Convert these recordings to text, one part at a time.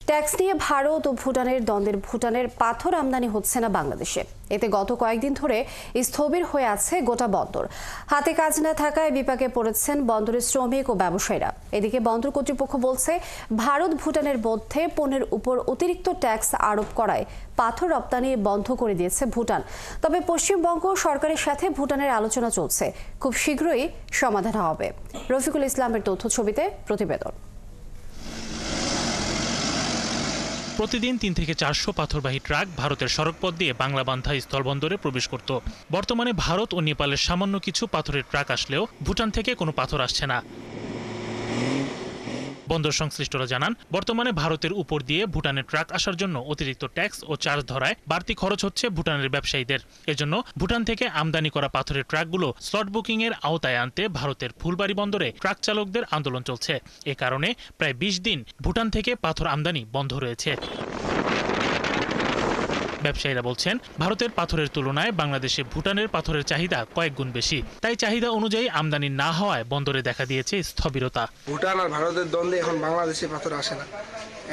Tax নিয়ে ভারত ও ভুটানের দ্বন্দ্বের ভুটানের পাথর আমদানি হচ্ছে না বাংলাদেশে। এতে গত কয়েকদিন ধরে স্থবির হয়ে আছে গোটা বন্দর। হাতে কাজ না থাকায় বিপাকে পড়েছেন বন্দরের শ্রমিক ও ব্যবসায়ীরা। এদিকে বন্দর কর্তৃপক্ষ বলছে, ভারত ভুটানের মধ্যে পণ্যের উপর অতিরিক্ত ট্যাক্স আরোপ করায় পাথর রপ্তানি বন্ধ করে দিয়েছে ভুটান। তবে পশ্চিমবঙ্গ সরকারের সাথে ভুটানের আলোচনা চলছে, খুব শীঘ্রই সমাধান হবে। রফিকুল ইসলামের তথ্য ছবিতে প্রতিবেদন। প্রতিদিন 3 থেকে 400 পাথরবাহী ট্রাক ভারতের সড়কপথ দিয়ে বাংলাবান্ধা স্থলবন্দরে প্রবেশ করত। বর্তমানে ভারত ও নেপালের সামান্য কিছু পাথরের ট্রাক আসলেও ভুটান থেকে কোনো পাথর আসছে না। বন্দর সংশ্লিষ্টরা জানান, বর্তমানে ভারতের উপর দিয়ে ভুটানের ট্রাক আসার জন্য অতিরিক্ত ট্যাক্স ও চার্জ ধরায় বাড়তি খরচ হচ্ছে ভুটানের ব্যবসায়ীদের। এজন্য ভুটান থেকে আমদানি করা পাথরের ট্রাকগুলো স্লট বুকিং এর আওতায় আনতে ভারতের ফুলবাড়ী বন্দরে ট্রাক চালকদের আন্দোলন চলছে। এ কারণে প্রায় 20 দিন ভুটান থেকে পাথর আমদানি বন্ধ রয়েছে। ব্যবসায়ীরা বলছেন, ভারতের পাথরের তুলনায় বাংলাদেশে ভুটানের পাথরের চাহিদা কয়েক গুণ বেশি। তাই চাহিদা অনুযায়ী আমদানি না হওয়ায় বন্দরে দেখা দিয়েছে স্থবিরতা। ভুটান আর ভারতের দ্বন্দ্বে এখন বাংলাদেশে পাথর আসে না,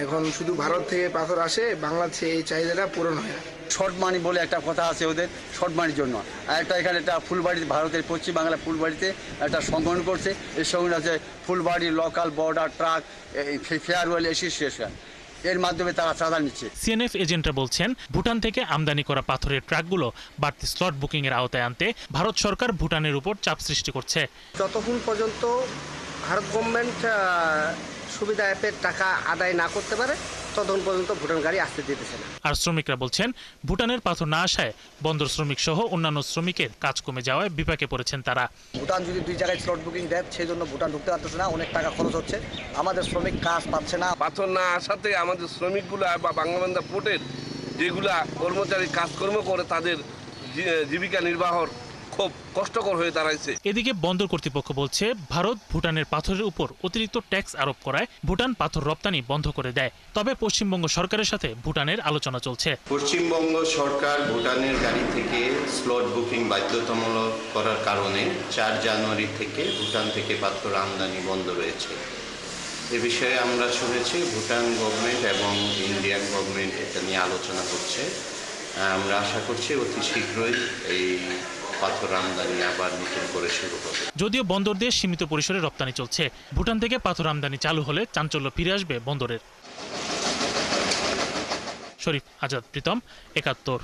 এখন শুধু ভারত থেকে পাথর আসে, বাংলাদেশে এই চাহিদাটা পূরণ হয় না। শর্ট মানি বলে একটা কথা আছে ওদের, শর্ট মানির জন্য। আর একটা এখানে একটা ফুলবাড়ি, ভারতের পশ্চিম বাংলা ফুলবাড়িতে একটা সংগঠন করছে। এর সঙ্গে আছে Phulbari local border truck farewell association, এর মাধ্যমে তারা চাঁদা নিচ্ছে। সিএনএফ এজেন্টরা বলছেন, ভুটান থেকে আমদানি করা পাথরের ট্রাকগুলো বাড়তি স্লট বুকিং এর আওতায় আনতে ভারত সরকার ভুটানের উপর চাপ সৃষ্টি করছে। যতক্ষণ পর্যন্ত ভারত গভর্নমেন্ট সুবিধা অ্যাপের টাকা আদায় না করতে পারে, ততক্ষণ পর্যন্ত ভুটান গাড়ি আসতে দিতেছে না। আর শ্রমিকরা বলছেন, ভুটানের পাথর না আসায় বন্দর শ্রমিক সহ অন্যান্য শ্রমিকের কাজ কমে যাওয়ায় বিপাকে পড়েছেন তারা। ভুটান যদি 2 জায়গায় স্লট বুকিং দেয়, সেই জন্য ভুটান ঢুকতে পারতেছে না, অনেক টাকা খরচ হচ্ছে, আমাদের শ্রমিক কাজ পাচ্ছে না। পাথর না আসাতে আমাদের শ্রমিকগুলা বা বাংলাবান্ধা পোর্টের যেগুলা কর্মচারী কাজকর্ম করে, তাদের জীবিকা নির্বাহর খুব কষ্টকর হয়ে দাঁড়াইছে। এদিকে বন্দর কর্তৃপক্ষ বলছে, ভারত ভুটানের পাথরের উপর অতিরিক্ত ট্যাক্স আরোপ করায় ভুটান পাথর রপ্তানি বন্ধ করে দেয়। তবে পশ্চিমবঙ্গ সরকারের সাথে ভুটানের আলোচনা চলছে। পশ্চিমবঙ্গ সরকার ভুটানের গাড়ি থেকে স্লট বুকিং বাধ্যতামূলক করার কারণে 4 জানুয়ারি থেকে ভুটান থেকে পাথর আমদানি বন্ধ রয়েছে। এ বিষয়ে আমরা শুনেছি ভুটান গভর্নমেন্ট এবং ইন্ডিয়ান গভর্নমেন্ট এটা নিয়ে আলোচনা করছে। আমরা আশা করছি অতি শীঘ্রই এই পাথর আমদানি আবার নতুন করে শুরু হবে। যদিও বন্দর দিয়ে সীমিত পরিসরে রপ্তানি চলছে, ভুটান থেকে পাথর আমদানি চালু হলে চাঞ্চল্য ফিরে আসবে বন্দরের। শরীফ আজাদ প্রীতম, ৭১।